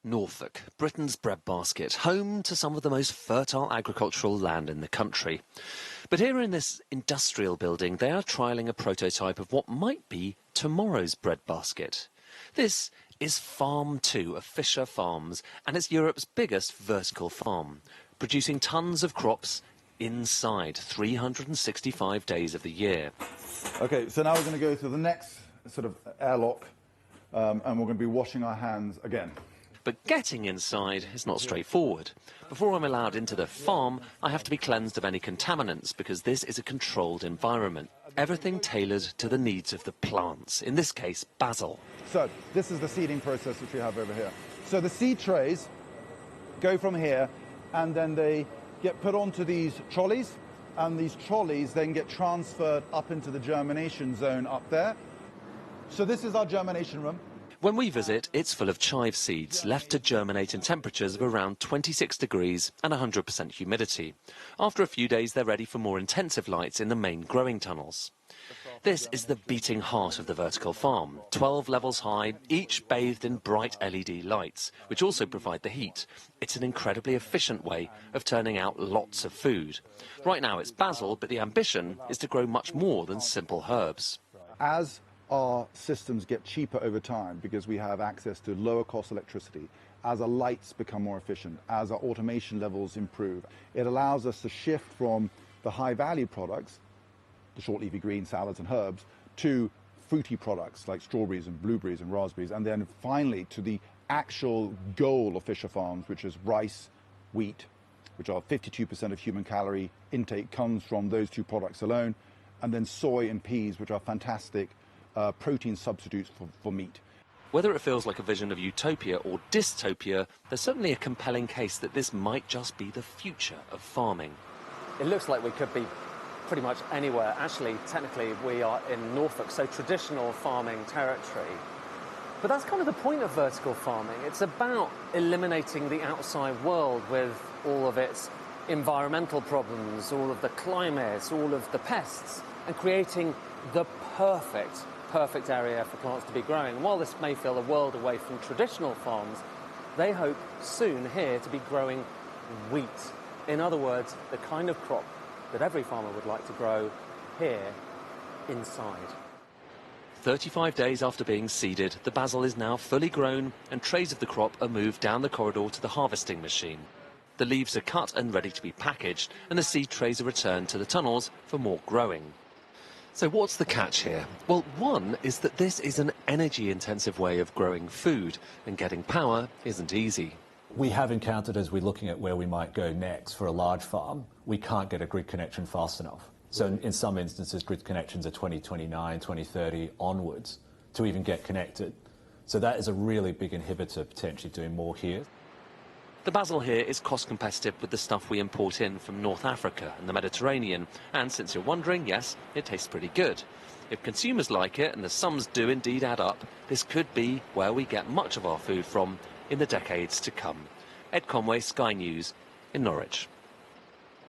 Norfolk, Britain's breadbasket, home to some of the most fertile agricultural land in the country. But here in this industrial building, they are trialling a prototype of what might be tomorrow's breadbasket. This is Farm 2 of Fisher Farms, and it's Europe's biggest vertical farm, producing tons of crops inside 365 days of the year. Okay, so now we're going to go to the next sort of airlock, and we're going to be washing our hands again. But getting inside is not straightforward. Before I'm allowed into the farm, I have to be cleansed of any contaminants because this is a controlled environment. Everything tailored to the needs of the plants, in this case, basil. So this is the seeding process which we have over here. So the seed trays go from here, and then they get put onto these trolleys, and these trolleys then get transferred up into the germination zone up there. So this is our germination room. When we visit, it's full of chive seeds, left to germinate in temperatures of around 26 degrees and 100% humidity. After a few days, they're ready for more intensive lights in the main growing tunnels. This is the beating heart of the vertical farm, 12 levels high, each bathed in bright LED lights, which also provide the heat. It's an incredibly efficient way of turning out lots of food. Right now it's basil, but the ambition is to grow much more than simple herbs. As our systems get cheaper over time because we have access to lower cost electricity, as our lights become more efficient, as our automation levels improve, it allows us to shift from the high value products, the short leafy green salads and herbs, to fruity products like strawberries and blueberries and raspberries, and then finally to the actual goal of Fisher Farms, which is rice, wheat, which are 52% of human calorie intake comes from those two products alone, and then soy and peas, which are fantastic protein substitutes for meat. Whether it feels like a vision of utopia or dystopia, there's certainly a compelling case that this might just be the future of farming. It looks like we could be pretty much anywhere. Actually, technically, we are in Norfolk, so traditional farming territory. But that's kind of the point of vertical farming. It's about eliminating the outside world with all of its environmental problems, all of the climate, all of the pests, and creating the perfect area for plants to be growing. And while this may feel a world away from traditional farms, they hope soon here to be growing wheat. In other words, the kind of crop that every farmer would like to grow here inside. 35 days after being seeded, the basil is now fully grown and trays of the crop are moved down the corridor to the harvesting machine. The leaves are cut and ready to be packaged, and the seed trays are returned to the tunnels for more growing. So what's the catch here? Well, one is that this is an energy-intensive way of growing food, and getting power isn't easy. We have encountered, as we're looking at where we might go next for a large farm, we can't get a grid connection fast enough. So in some instances, grid connections are 2029, 2030 onwards to even get connected. So that is a really big inhibitor, potentially doing more here. The basil here is cost competitive with the stuff we import in from North Africa and the Mediterranean. And since you're wondering, yes, it tastes pretty good. If consumers like it, and the sums do indeed add up, this could be where we get much of our food from in the decades to come. Ed Conway, Sky News in Norwich.